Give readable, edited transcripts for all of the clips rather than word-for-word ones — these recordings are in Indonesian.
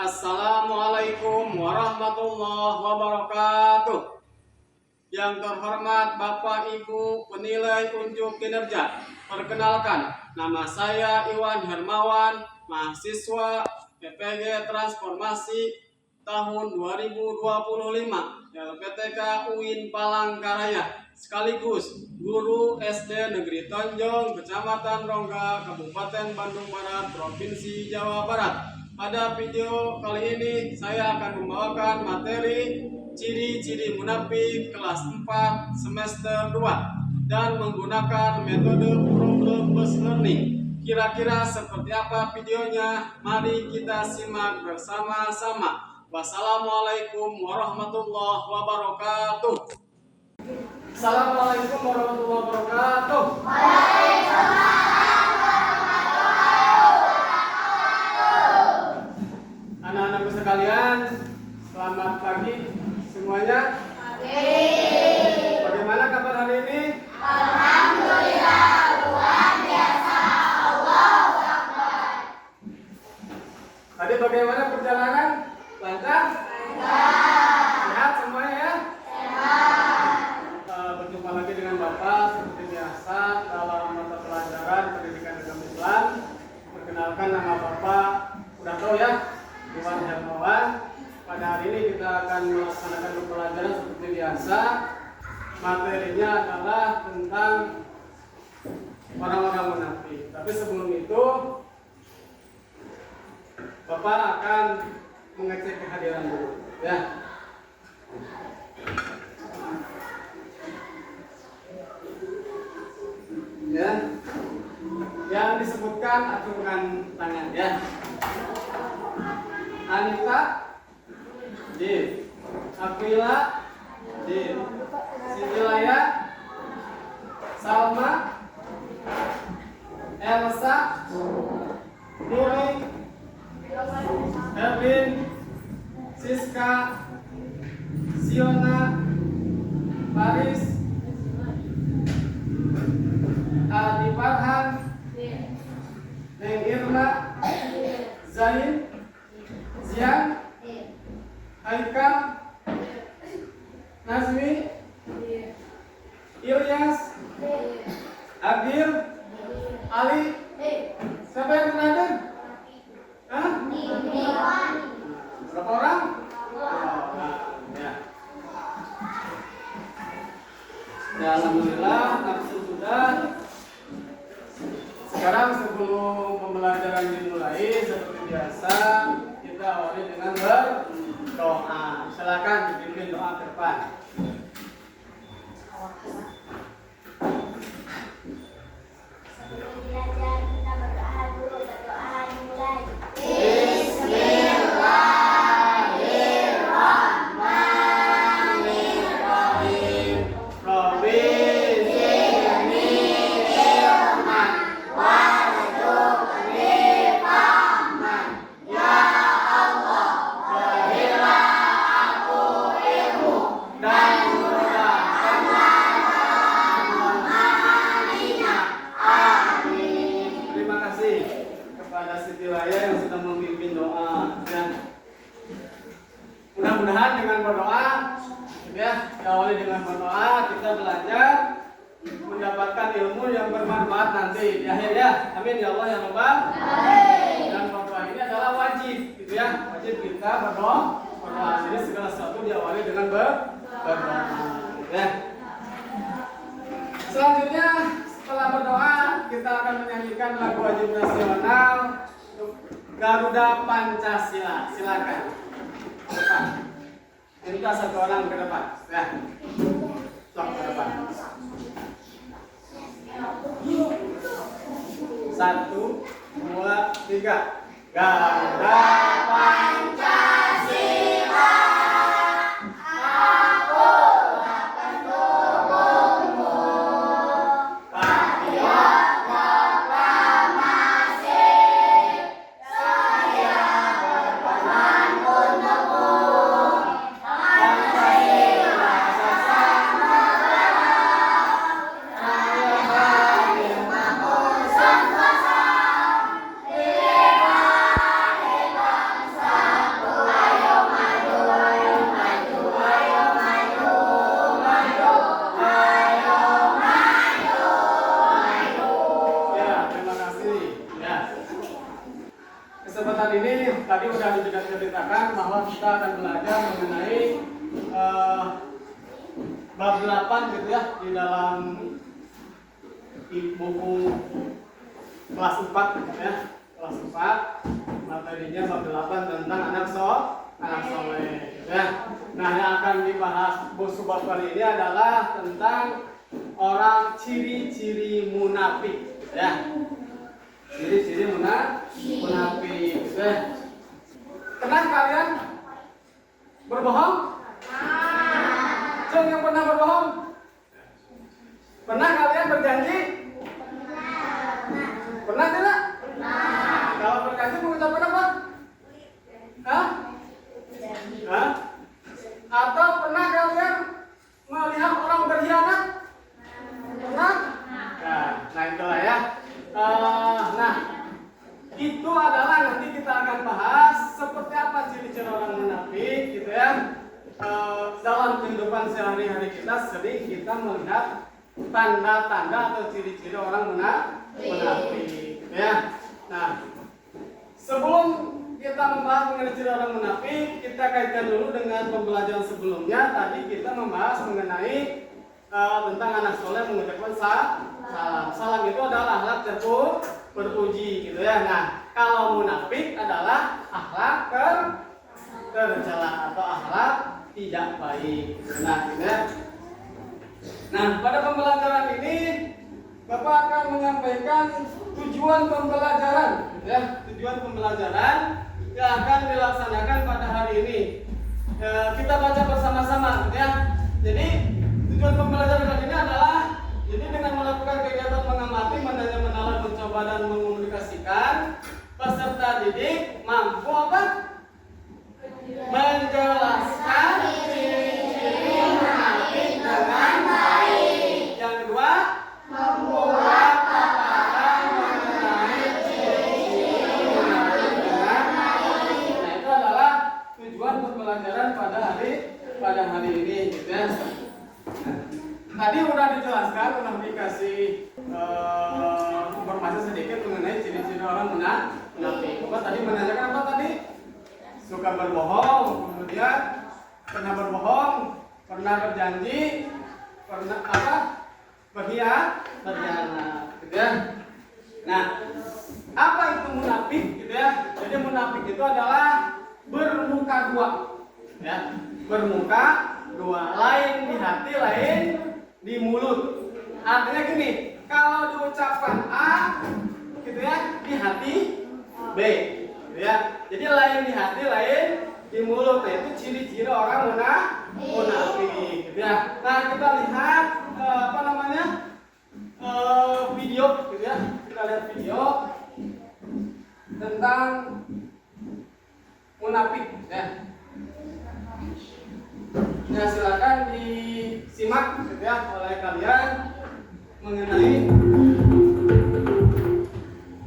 Assalamualaikum warahmatullahi wabarakatuh. Yang terhormat Bapak Ibu penilai unjuk kinerja, perkenalkan, nama saya Iwan Hermawan, mahasiswa PPG Transformasi tahun 2025 LPTK UIN Palangkaraya, sekaligus guru SD Negeri Tonjong, Kecamatan Rongga, Kabupaten Bandung Barat, Provinsi Jawa Barat. Pada video kali ini saya akan membawakan materi ciri-ciri munafik kelas 4 semester 2 dan menggunakan metode problem based learning. Kira-kira seperti apa videonya? Mari kita simak bersama-sama. Wassalamualaikum warahmatullahi wabarakatuh. Assalamualaikum warahmatullahi wabarakatuh. Anak-anakku sekalian, selamat pagi semuanya. Bagaimana kabar hari ini? Alhamdulillah, luar biasa. Allahu Akbar. Tadi bagaimana perjalanan? Lancar? Sehat semuanya ya? Berjumpa lagi dengan Bapak seperti biasa dalam mata pelajaran pendidikan agama Islam. Perkenalkan, nama Bapak udah tahu ya, Iwan Hermawan. Pada hari ini kita akan melaksanakan pembelajaran seperti biasa. Materinya adalah tentang orang-orang munafik. Tapi sebelum itu, Bapak akan mengecek kehadiran dulu, ya. Ya, yang disebutkan acungkan tangan, ya. Anita, Din. Aquila, Din. Sintilaya, Salma, Elsa, Nuri, Erwin, Siska, Siona, Paris, Adi Farhan, Neng Irna, Zain, Zian, Haikal, Nazmi, Ilyas, Agil, Ali. Siapa yang pernah hadir? Hah? Berapa orang? Ya. Ya, alhamdulillah, nafsu sudah. Sekarang sebelum pembelajaran dimulai, seperti biasa kita awali dengan berdoa. Silakan dipimpin doa ke depan. Sebelum belajar kita berdoa dulu. Berdoa dimulai. Bismillahirrahmanirrahim. Rabbi yang sudah memimpin doa, dan mudah-mudahan dengan berdoa, ya, diawali dengan berdoa, kita belajar mendapatkan ilmu yang bermanfaat nanti di akhir, ya. Amin ya Allah ya Rabbal alamin. Dan berdoa ini adalah wajib, gitu ya, wajib kita berdoa. Jadi segala sesuatu diawali dengan berdoa, ya. Selanjutnya setelah berdoa kita akan menyanyikan lagu wajib nasional Garuda Pancasila. Silakan ke depan. Minta satu orang ke depan, ya. Sok ke depan. 1, 2, 3. Garuda Pancasila. tadi udah diceritakan bahwa kita akan belajar mengenai bab 8 gitu ya di dalam buku kelas 4 gitu ya. Kelas 4 materinya bab 8 tentang anak soleh gitu ya. Nah, yang akan dibahas bab kali ini adalah tentang orang ciri-ciri munafik gitu ya. Ciri-ciri munafik gitu ya. Pernah kalian berbohong? Yang pernah berbohong? Pernah kalian berjanji? Pernah tidak? Kalau berjanji mengucapkan apa? Hah? Atau pernah kalian melihat orang berkhianat? Pernah? Nah itulah ya. Nah itu adalah nanti kita akan bahas seperti apa ciri-ciri orang munafik gitu ya. Dalam kehidupan sehari-hari kita sering kita melihat tanda-tanda atau ciri-ciri orang munafik gitu ya. Nah, sebelum kita membahas mengenai ciri orang munafik, kita kaitkan dulu dengan pembelajaran sebelumnya. Tadi kita membahas mengenai tentang anak soleh mengucapkan salam. Salam itu adalah akhlak terpuji gitu ya. Nah, kalau munafik adalah akhlak tercela atau akhlak tidak baik. Nah, gitu ya. Nah, pada pembelajaran ini Bapak akan menyampaikan tujuan pembelajaran, ya, tujuan pembelajaran yang akan dilaksanakan pada hari ini. Kita baca bersama-sama, gitu ya. Jadi tujuan pembelajaran kali ini adalah jadi dengan melakukan kegiatan mengamati, menanya, menalar, mencoba dan mengomunikasikan, peserta didik mampu apa? Menjelaskan ciri-ciri munafik dengan baik. Yang kedua, membuat paparan mengenai ciri-ciri munafik dengan baik. Nah, itu adalah tujuan pembelajaran pada hari ini, gitu ya. Tadi udah dijelaskan, udah dikasih informasi sedikit mengenai ciri-ciri orang munafik. Bapak tadi menanyakan apa tadi? Suka berbohong, kemudian pernah berbohong, pernah berjanji, pernah apa? Berkhianat, gitu ya. Nah, apa itu munafik, gitu ya? Jadi munafik itu adalah bermuka dua, ya, bermuka dua, lain di hati, lain di mulut. Artinya gini, kalau diucapkan A, gitu ya, di hati B. Ya, jadi lain di hati, lain di mulut. Nah, itu ciri-ciri orang munafik, gitu ya. Nah, kita lihat video, gitu ya. Kita lihat video tentang munafik, ya. Nah, silakan disimak, gitu ya, oleh kalian mengenai.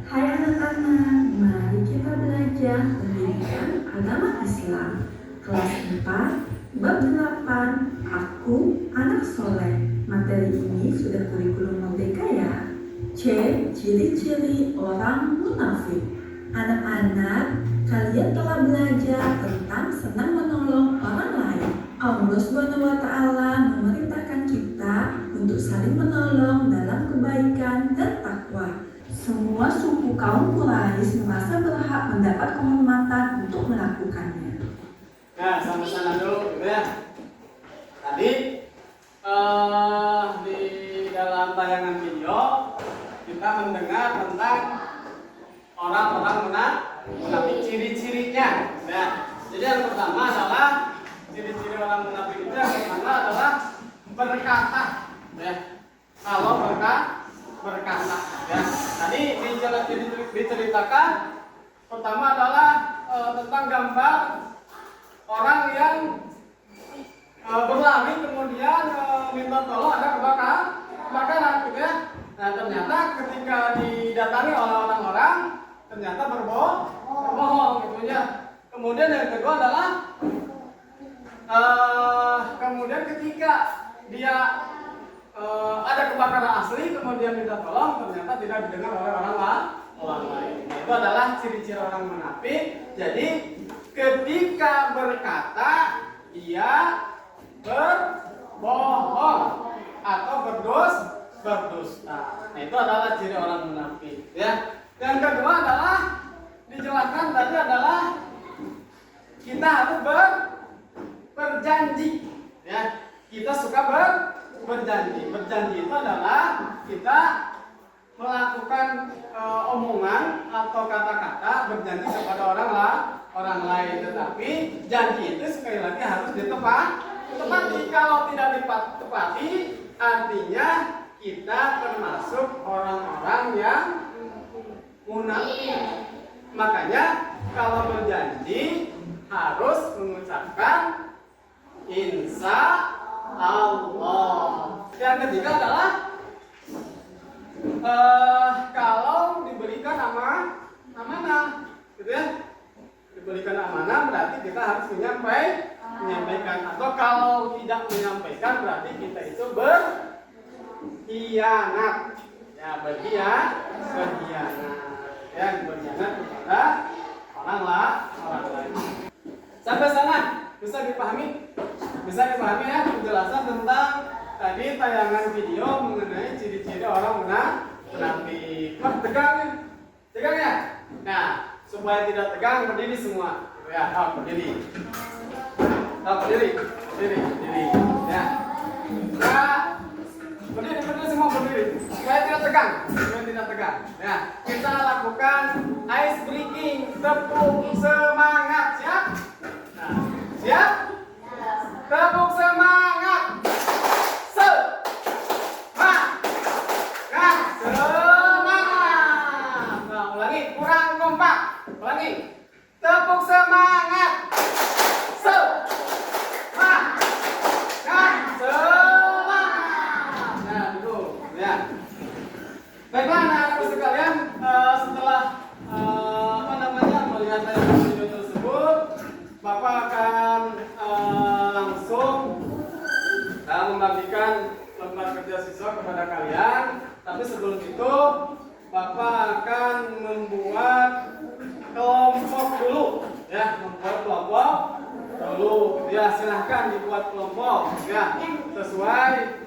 Hai anak-anak, mari kita belajar pendidikan agama Islam kelas 4, bab 8, Aku Anak Soleh. Materi ini sudah kurikulum merdeka ya. C. Ciri-ciri orang munafik. Anak-anak, kalian telah belajar tentang senang menolong orang lain. Allah SWT memerintahkan kita untuk saling menolong dalam kebaikan dan takwa. Semua suku kaum Quraisy merasa berhak mendapat kehormatan untuk melakukannya. Nah, sama-sama dulu, gitu ya. Tadi di dalam tayangan video kita mendengar tentang orang-orang munafik, ciri-cirinya. Nah, jadi yang pertama adalah ciri-ciri orang munafik itu yang pertama adalah berkata, ya. Kalau berkata, ya. Tadi diceritakan pertama adalah tentang gambar orang yang berlari kemudian minta tolong ada kebakaran, gitu ya. Nah, ternyata ketika didatangi oleh orang-orang ternyata berbohong, gitu ya. Kemudian yang kedua adalah kemudian ketika dia ada kebakaran asli kemudian minta tolong ternyata tidak didengar oleh orang lain. Nah, itu adalah ciri-ciri orang munafik. Jadi ketika berkata ia berbohong atau berdusta. Nah, itu adalah ciri orang munafik, ya. Yang kedua adalah dijelaskan tadi adalah kita harus berjanji, ya. Kita suka berjanji. Berjanji itu adalah kita melakukan omongan atau kata-kata berjanji kepada orang lain, tetapi janji itu sekali lagi harus ditepati. Kalau tidak ditepati, artinya kita termasuk orang-orang yang munafik. Makanya kalau berjanji harus mengucapkan insya Allah. Yang ketiga adalah kalau diberikan amanah, gitu ya. Diberikan amanah berarti kita harus menyampaikan. Atau kalau tidak menyampaikan berarti kita itu berkhianat. Ya, berkhianat. Ya, berkhianat kepada orang lain. Sampai sana bisa dipahami? Bisa dipahami ya penjelasan tentang tadi tayangan video mengenai ciri-ciri orang munafik. Wah, tegang ya? Nah, supaya tidak tegang berdiri semua. Ya, berdiri. Berdiri. Ya. Nah, berdiri semua berdiri. Supaya tidak tegang. Ya, kita lakukan ice breaking, tepuk semangat, siap? Nah, siap? Tepuk semangat. Semangat. Nah, ulangi, kurang kompak. Ulangi. Tepuk semangat. Semangat. Nah, dulu ya. Baiklah anak-anak sekalian, setelah melihat tayangan video tersebut, Bapak akan langsung membagikan lembar kerja siswa kepada kalian. Tapi sebelum itu Bapak akan membuat kelompok dulu, ya, ya, silahkan dibuat kelompok, ya, sesuai.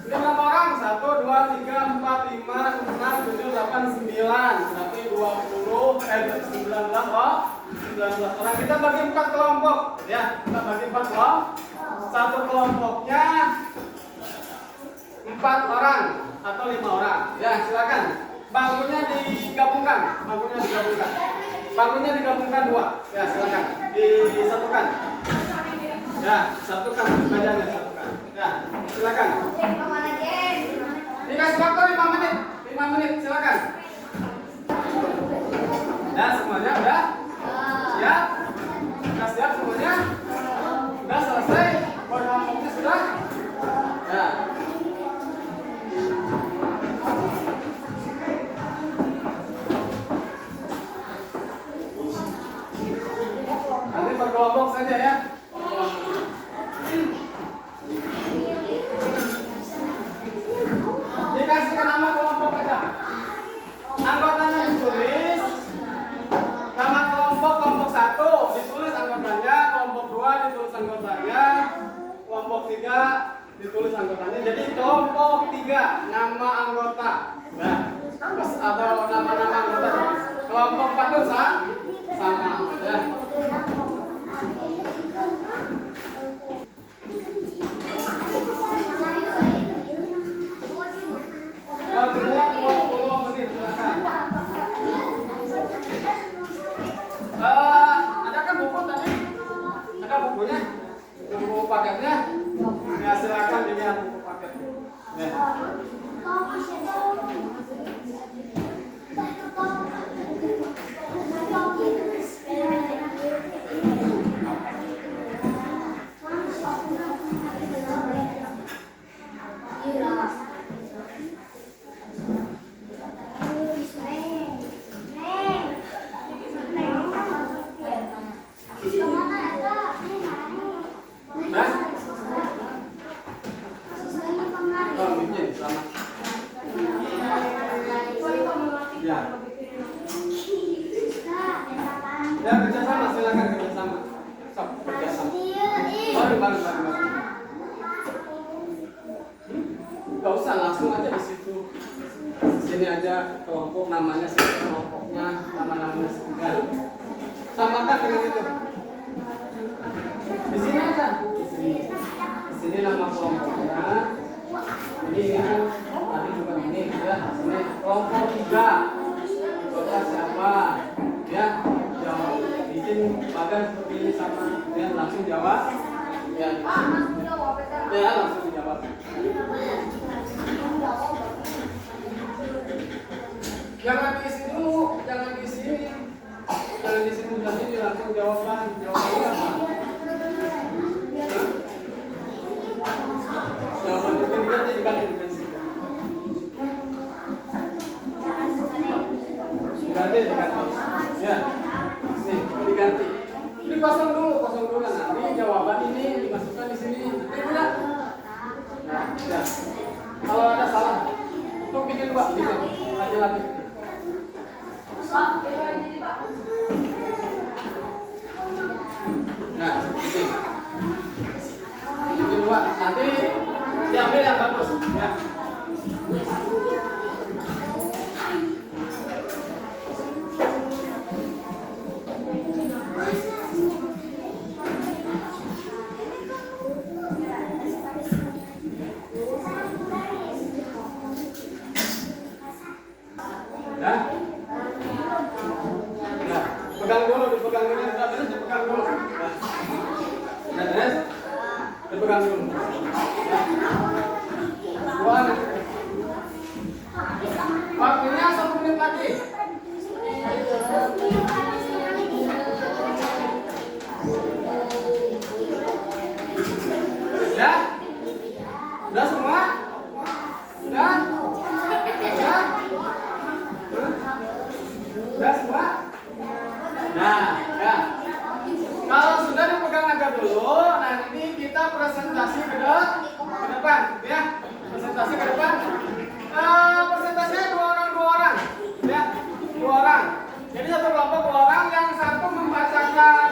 Ini berapa orang? 1, 2, 3, 4, 5, 6, 7, 8, 9. Berarti 19 orang. Kita bagi 4 kelompok, ya. Kita bagi 4 kelompok. Satu kelompoknya 4 orang atau 5 orang. Ya, silakan. Bangkunya digabungkan. Bangkunya digabungkan 2. Ya, silakan. Disatukan. Ya, satukan bajanya, satukan. Ya, silakan. Dikasih waktu 5 menit, silakan. Ya, semuanya udah siap? Sudah siap semuanya? Sudah selesai? Kelompoknya sudah? Ya. Nanti berkelompok saja ya. Dikasihkan nama kelompok aja. Anggotanya ditulis. Nama kelompok 1 ditulis anggotanya, kelompok 2 ditulis anggotanya, kelompok 3 ditulis anggotanya. Jadi kelompok 3 nama anggota. Nah, terus atau nama-nama anggota. Kelompok 4 itu sama. Ya. Kedua 20 menit silakan. Ada kan buku tadi? Ada bukunya? Buku paketnya? Ya, silakan dilihat buku paketnya. Ya. yang itu. Di sini aja. Di sini nama kelompoknya. Ini kan tadi juga ini ya. Sini kelompok 3. Coba siapa? Ya, jawab. Bikin bagan seperti ini sama. Ya, langsung jawab. Ya, ya langsung dijawab. Jangan diisi dulu, jangan di sini. Jangan di sini udah ini langsung jawabannya apa? Jawaban itu diganti diganti. Ya, nih diganti. Ini kosong dulu nanti jawaban ini dimasukkan di sini. Udah. Nah, ya. Kalau ada salah, untuk bikin Pak, bikin aja lagi. Nah, ini. Bikin Pak, nanti diambil yang bagus, ya. Ya. Ya, pegang dulu, dipegang dulu, terus dipegang dulu. Ya, terus dipegang dulu. Ya. Waktunya 1 menit lagi. Ya? Udah semua? Udah? Udah? Udah semua? Nah, ya. Kalau sudah dipegang agak dulu, nanti kita presentasi ke depan, ya. Presentasi ke depan. Presentasinya dua orang, ya. 2 orang. Jadi satu kelompok 2 orang, yang satu membacakan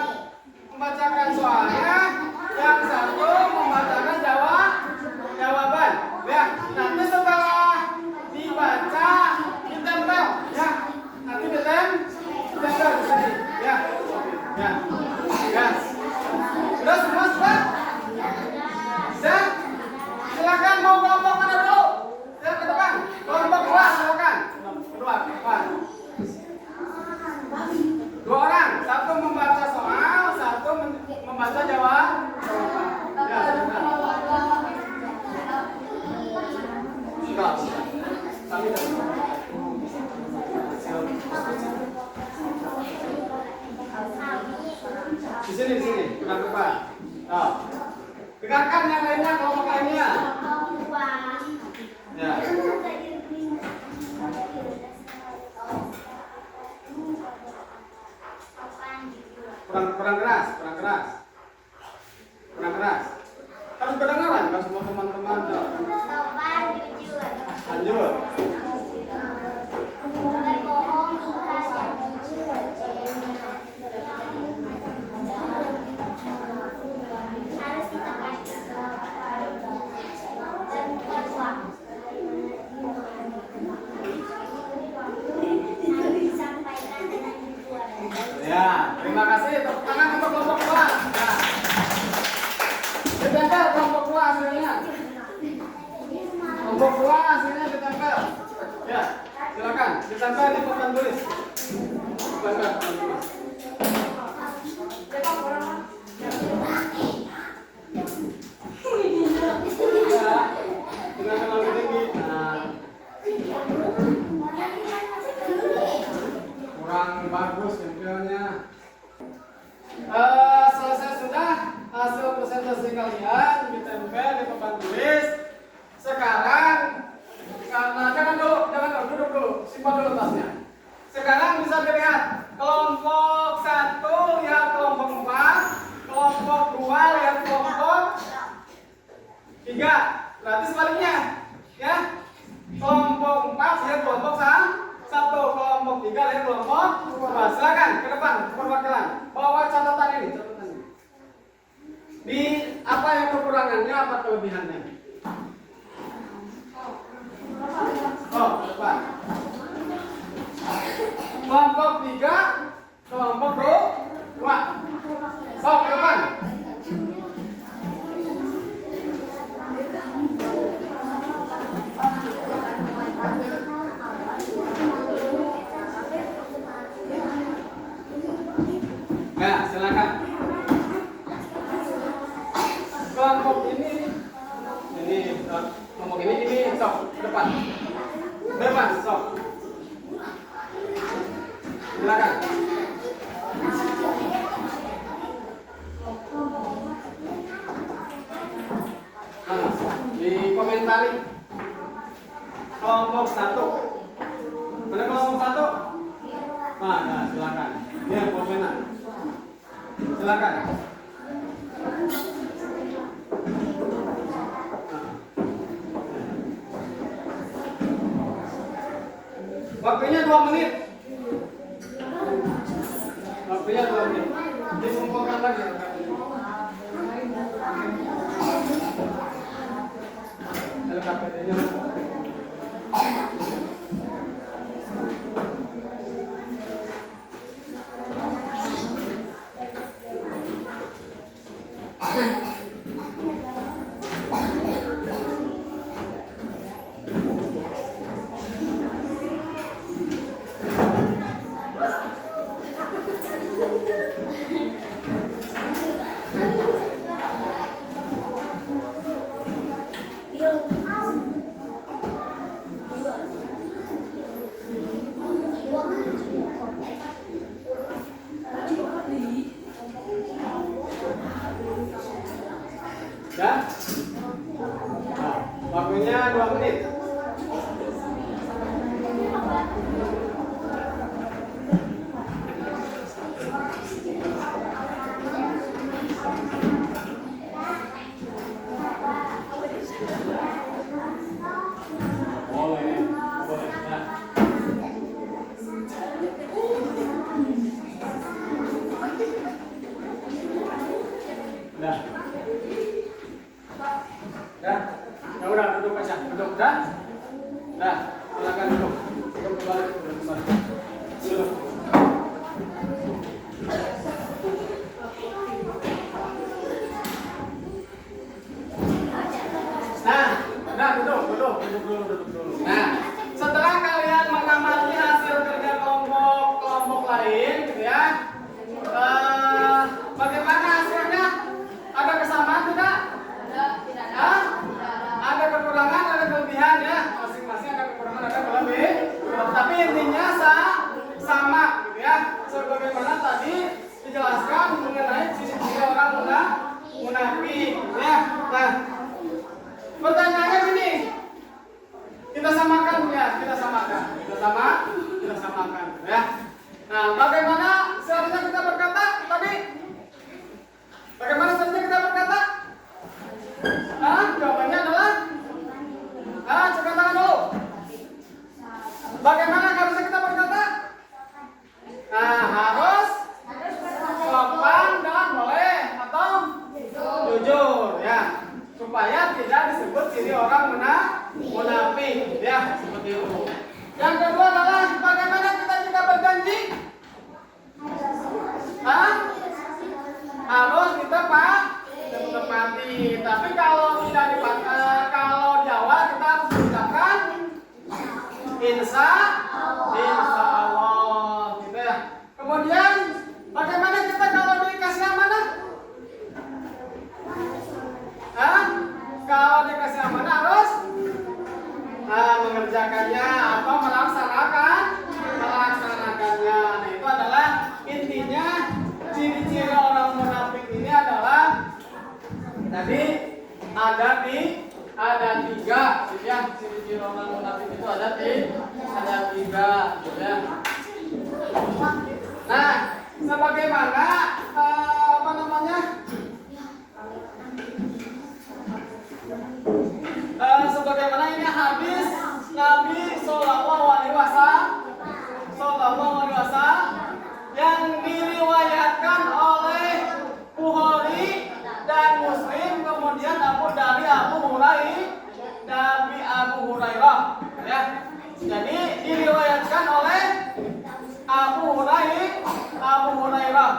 soalnya, yang satu membacakan jawaban, ya. Nanti setelah dibaca ditempel, ya. Nanti ditempel di sini, ya. Ya. Ya. Sudah semua sudah? Sudah? Silakan mau kelompok mana dulu? Ya, ke depan. Kelompok 2 silakan. Kedua, depan. 2 orang, satu membaca soal, satu membaca jawaban. Ya, sudah. Sudah. Kami di sini, pegang depan. Oh. Pegangkan yang lainnya, kelompok lainnya. Ya. Kurang keras. Harus kedengaran kan semua teman-teman. Lanjut. Ya, terima kasih. Tepuk tangan untuk kelompok 2. Ya. Ditempel kelompok 2 hasilnya. Kelompok 2 hasilnya ditempel. Ya, silakan ditempel di papan tulis. Papan tulis. Ya, dengan lebih tinggi. Nah. Kurang bagus videonya. Selesai sudah hasil presentasi kalian ditempel di papan tulis. Sekarang karena jangan duduk dulu, simpan dulu tasnya. Sekarang bisa dilihat kelompok 1 lihat kelompok 4, kelompok 2 lihat kelompok 3. Berarti sebaliknya, ya. Kelompok 4 lihat kelompok 1, kelompok 3 lihat kelompok 2. Silakan ke depan perwakilan. Bawa catatan ini. Di apa yang kekurangannya, apa kelebihannya? Oh, depan. Kelompok 3, kelompok 2. tari. Kelompok 1. Mana kelompok 1? Nah, silakan. Ini posena. Silakan. Waktunya 2 menit. Waktunya 2 menit. Dikumpulkan lagi. LKPD-nya. Ya? Nah, waktunya 2 menit. Boleh, boleh. Ya. Nah. Ya udah duduk aja, duduk dah. Nah, silakan duduk. Duduk kembali, duduk kembali. Duduk. Nah, udah duduk dulu. Nah, setelah kalian mengamati hasil kerja kelompok lain, gitu ya. Bagaimana hasilnya? Ada kesamaan tidak? Hah? Ada kekurangan, ada kelebihan ya. Masing-masing ada kekurangan, ada kelebihan. Tapi intinya sama, gitu ya. Sebagaimana tadi dijelaskan mengenai ciri-ciri orang munafik, ya. Nah, pertanyaannya gini. Kita samakan ya, kita samakan, ya. Nah, bagaimana seharusnya kita berkata tadi? Bagaimana seharusnya kita berkata? Jawabannya adalah cek tangan dulu. Bagaimana harusnya kita berkata? Harus sopan dan boleh atau jujur ya, supaya tidak disebut ciri orang munafik ya, seperti itu. Yang kedua adalah bagaimana kita jika berjanji? Harus kita tepati. Tapi kalau tidak kalau di awal kita harus mengucapkan insya Allah, gitu ya. Kemudian bagaimana kita kalau dikasih amanah? Kalau dikasih amanah harus mengerjakannya atau melaksanakannya. Nah, itu adalah intinya ciri-ciri orang munafik ini adalah tadi ada 3, gitu ya. Ciri-ciri orang munafik itu ada 3, gitu ya. Nah, sebagaimana sebagaimana ini hadis Nabi Sallallahu Alaihi Wasallam yang diriwayatkan oleh Bukhari dan Muslim, kemudian dari Abu Hurairah, ya. Jadi diriwayatkan oleh Abu Hurairah.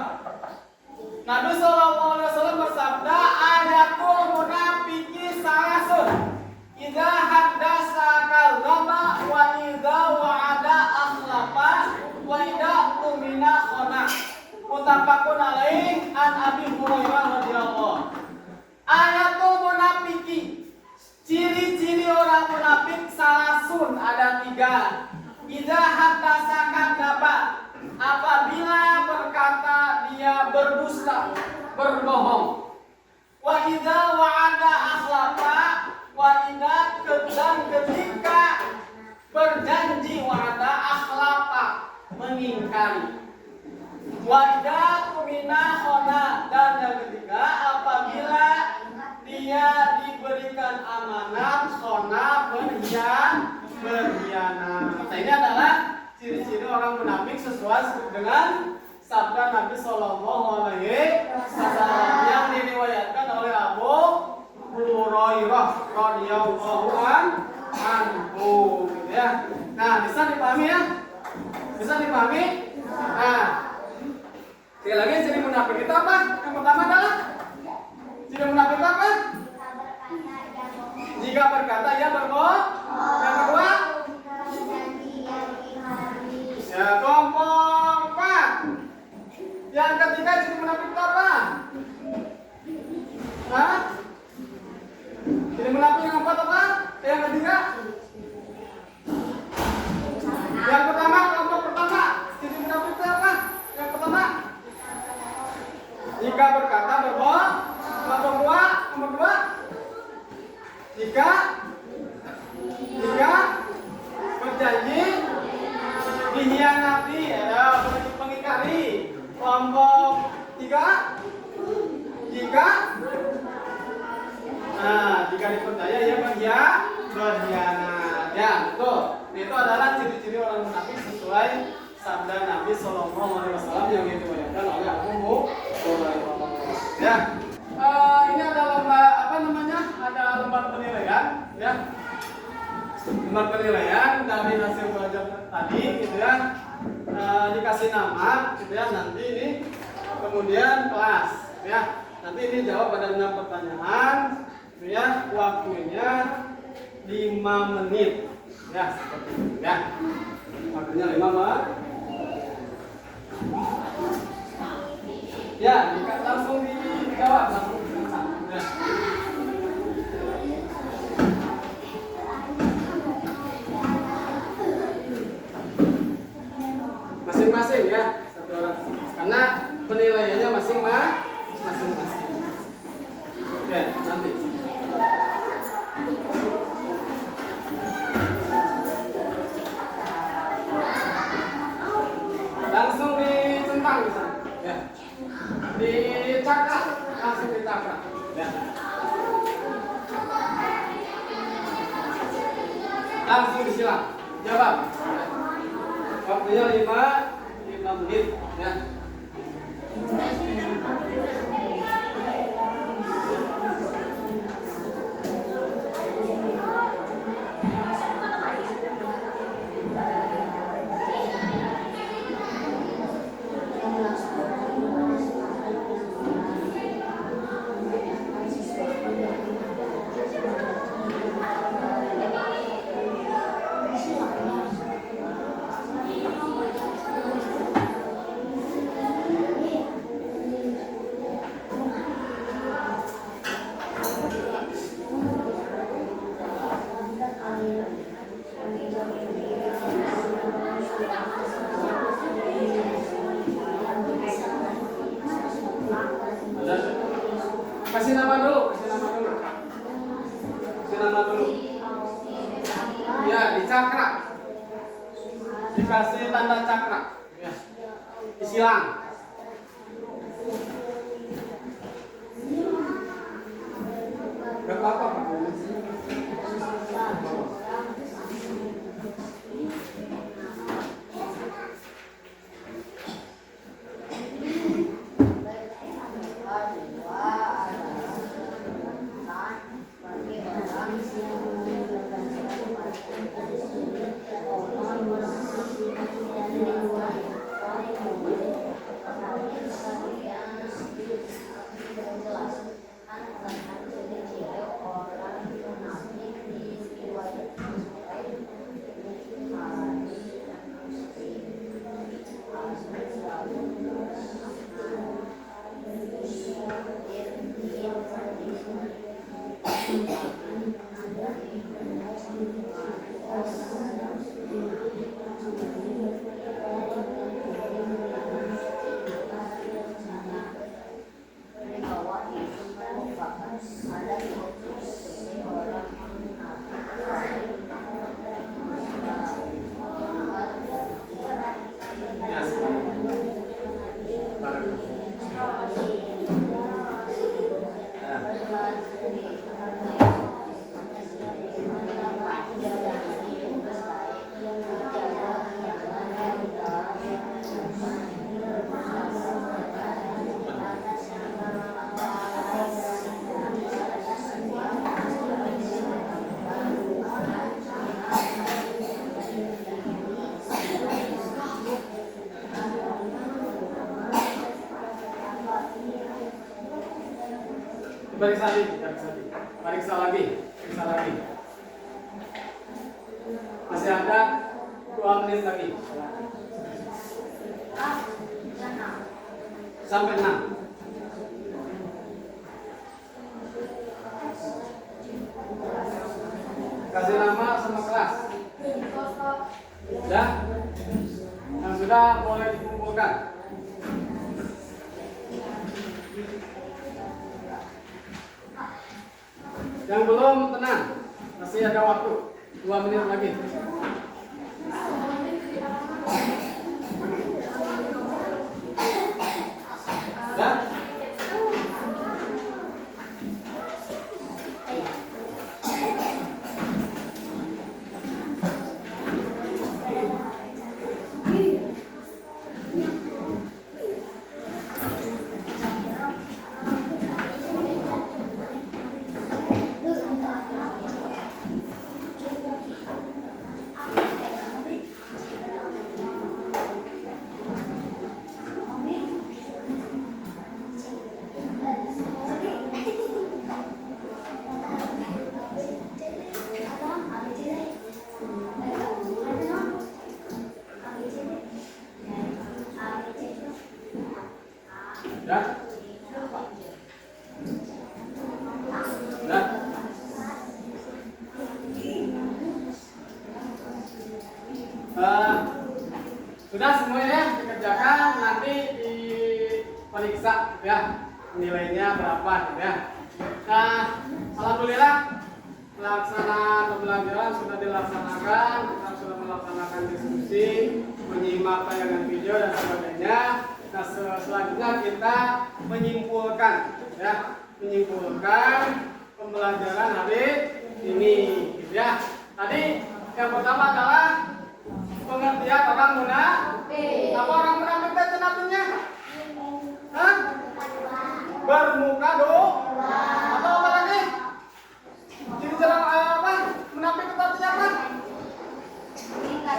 Nabi Sallallahu Alaihi Wasallam bersabda, ayatul munafiki salasun. Idza haddasa kadzdzaba wa idza wa'ada akhlafa wa idza tumina khana. Muttafaqun alaih an Abi Hurairah radhiyallahu. Ayatul munafiki. Ciri-ciri orang munafik salasun ada 3. Idza haddasa kadzdzaba. Apabila berkata dia berdusta, berbohong. Wa idza wa'ada akhlafa, wa idza berjanji wa'ada akhlafa mengingkari. Wajah kumina khona, dan yang ketiga apabila dia diberikan amanat khona berkhianat. Nah ini adalah ciri-ciri orang munafik sesuai dengan sabda Nabi Shallallahu Alaihi Wasallam yang diriwayatkan oleh Abu Hurairah radhiyallahu anhu, gitu ya. Nah bisa dipahami ya? Bisa dipahami? Nah, sekali lagi ciri munafik itu apa? Yang pertama adalah ciri munafik itu apa? Jika berkata ia berbohong. Yang kedua, ya kompak. Yang ketiga ciri munafik itu apa? Hah? Ciri munafik yang keempat apa? Yang ketiga? Yang pertama, kelompok pertama, ciri munafik itu apa? Yang pertama, jika berkata berbohong. Nomor dua, jika berjanji dikhianati, ya, mengingkari. Kelompok tiga, jika dipercaya ia berkhianat. Ya, betul. Itu adalah ciri-ciri orang munafik sesuai sabda Nabi Shallallahu Alaihi Wasallam yang diriwayatkan oleh Abu Hurairah. Ya, ini ada ada lembar penilaian, ya. Lembar penilaian dari hasil belajar tadi, gitu ya. Dikasih nama, gitu ya. Nanti ini kemudian kelas, ya. Nanti ini jawab ada 6 pertanyaan, gitu ya. Waktunya 5 menit, ya, seperti itu, ya. Waktunya 5 menit. Ya, langsung dijawab, langsung dijawab, ya. Masing-masing ya, satu orang. Karena penilaiannya masing-masing. Oke, nanti. Langsung dicentang di sana, ya. Dicakrak, langsung dicakrak, ya. Langsung disilang, jawab. Waktunya 5 menit, ya. Kasih nama dulu. Ya, dicakrak. Dikasih tanda cakrak. Ya. Disilang. Gak apa-apa, Pak. Periksa lagi. Masih ada 2 menit lagi. Sampai 6. Kasih nama sama kelas. Ya. Yang sudah boleh dikumpulkan. Yang belum tenang, masih ada waktu 2 menit lagi. Ya. Ya. Sudah semuanya dikerjakan, nanti diperiksa gitu ya, nilainya berapa gitu ya. Nah, alhamdulillah pelaksanaan pembelajaran sudah dilaksanakan, kita sudah melaksanakan diskusi, menyimak tayangan video dan sebagainya. Nah, selanjutnya kita menyimpulkan ya, pembelajaran hari ini gitu ya. Tadi yang pertama adalah pengertian orang munafik. Apa orang munafik itu artinya? Hah? Bermuka dua. Atau apa lagi? Ciri-ciri apa? Munafik itu artinya apa?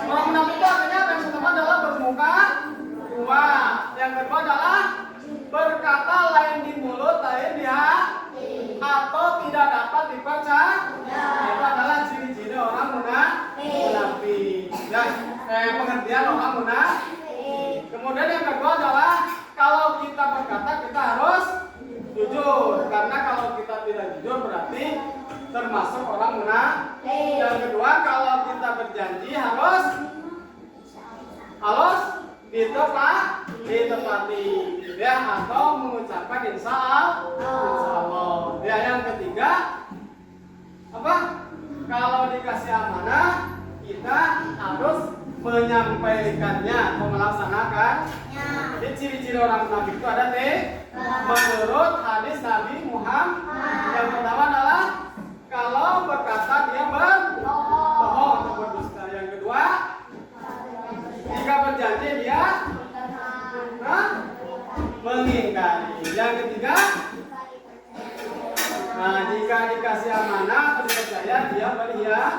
Orang munafik itu artinya yang pertama adalah bermuka dua. Yang kedua adalah berkata lain di mulut, lain di hati, atau tidak dapat dipercaya. Itu adalah ciri-ciri orang munafik. Ya, pengertian orang munafik. Kemudian yang kedua adalah kalau kita berkata kita harus jujur, karena kalau kita tidak jujur berarti termasuk orang munafik. Yang kedua kalau kita berjanji harus ditepati ya, atau mengucapkan insya Allah. Ya, yang ketiga apa? Kalau dikasih amanah kita harus menyampaikannya atau melaksanakannya. Jadi ciri-ciri orang munafik itu ada menurut hadis Nabi Muhammad. Yang pertama adalah kalau berkata dia berbohong atau berdusta. Yang kedua, jika berjanji dia mengingkari. Yang ketiga, jika dikasih amanah atau dipercaya dia berkhianat.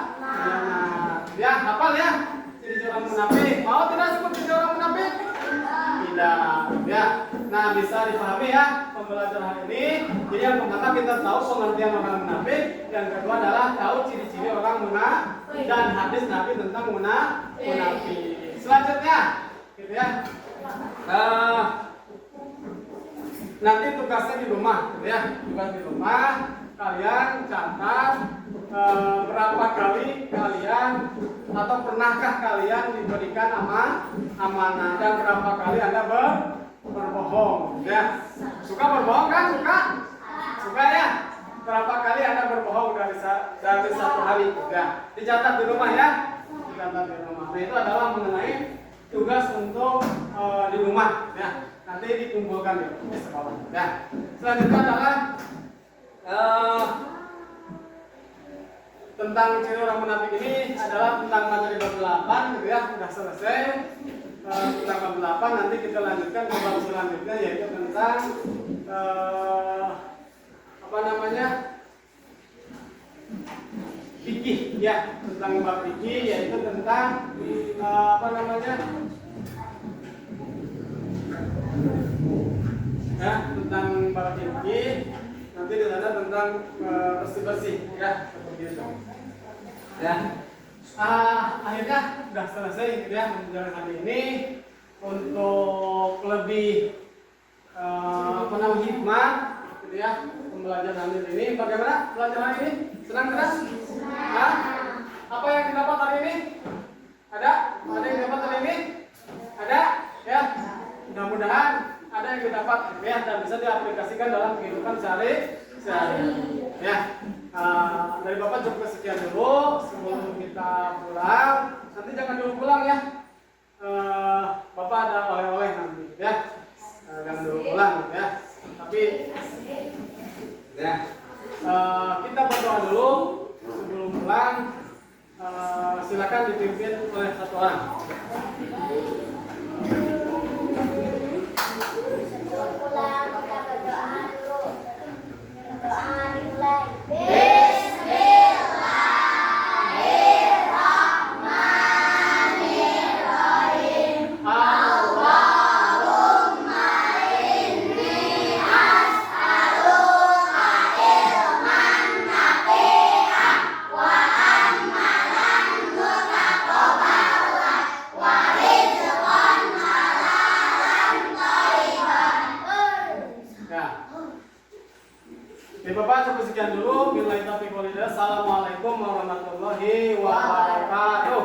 Ya, hafal ya ciri orang munafik. Mau tidak sebut ciri orang munafik? Tidak. Ya. Nah, bisa dipahami ya pembelajaran hari ini. Jadi yang pertama kita tahu pengertian orang munafik, yang kedua adalah tahu ciri-ciri orang munafik dan hadis Nabi tentang munafik. Selanjutnya, gitu ya. Nanti tugasnya di rumah, gitu ya. Tugas di rumah kalian catat berapa kali kalian atau pernahkah kalian diberikan amanah dan berapa kali Anda berbohong ya. Suka berbohong kan? Suka ya. Berapa kali Anda berbohong dari satu hari ya. Dicatat di rumah ya. Dicatat di rumah. Nah, itu adalah mengenai tugas untuk di rumah ya. Nanti dikumpulkan di sekolah ya. Selanjutnya adalah tentang ciri orang munafik ini adalah tentang materi bab 8 gitu ya, sudah selesai. Tentang bab 8 nanti kita lanjutkan ke bab selanjutnya, yaitu tentang fikih ya, tentang bab fikih, yaitu tentang ya, tentang bab fikih. Nanti nanti di sana tentang bersih-bersih ya seperti itu. Ya. Akhirnya sudah selesai gitu ya pembelajaran hari ini. Untuk lebih hikmah gitu ya pembelajaran hari ini. Bagaimana pelajaran ini? Senang tidak? Hah? Apa yang didapat hari ini? Ada yang didapat hari ini? Ada ya. Mudah-mudahan ada yang didapat ya dan bisa diaplikasikan dalam kehidupan sehari-hari. Ya. Dari Bapak cukup sekian dulu sebelum kita pulang. Nanti jangan dulu pulang ya. Bapak ada oleh-oleh nanti ya. Jangan dulu pulang ya. Tapi ya kita berdoa dulu sebelum pulang. Silakan dipimpin oleh satu orang. Sebelum pulang kita berdoa dulu. Doa dimulai. Bapak cukup sekian dulu. Billahi taufiq wal hidayah. Assalamualaikum warahmatullahi wabarakatuh.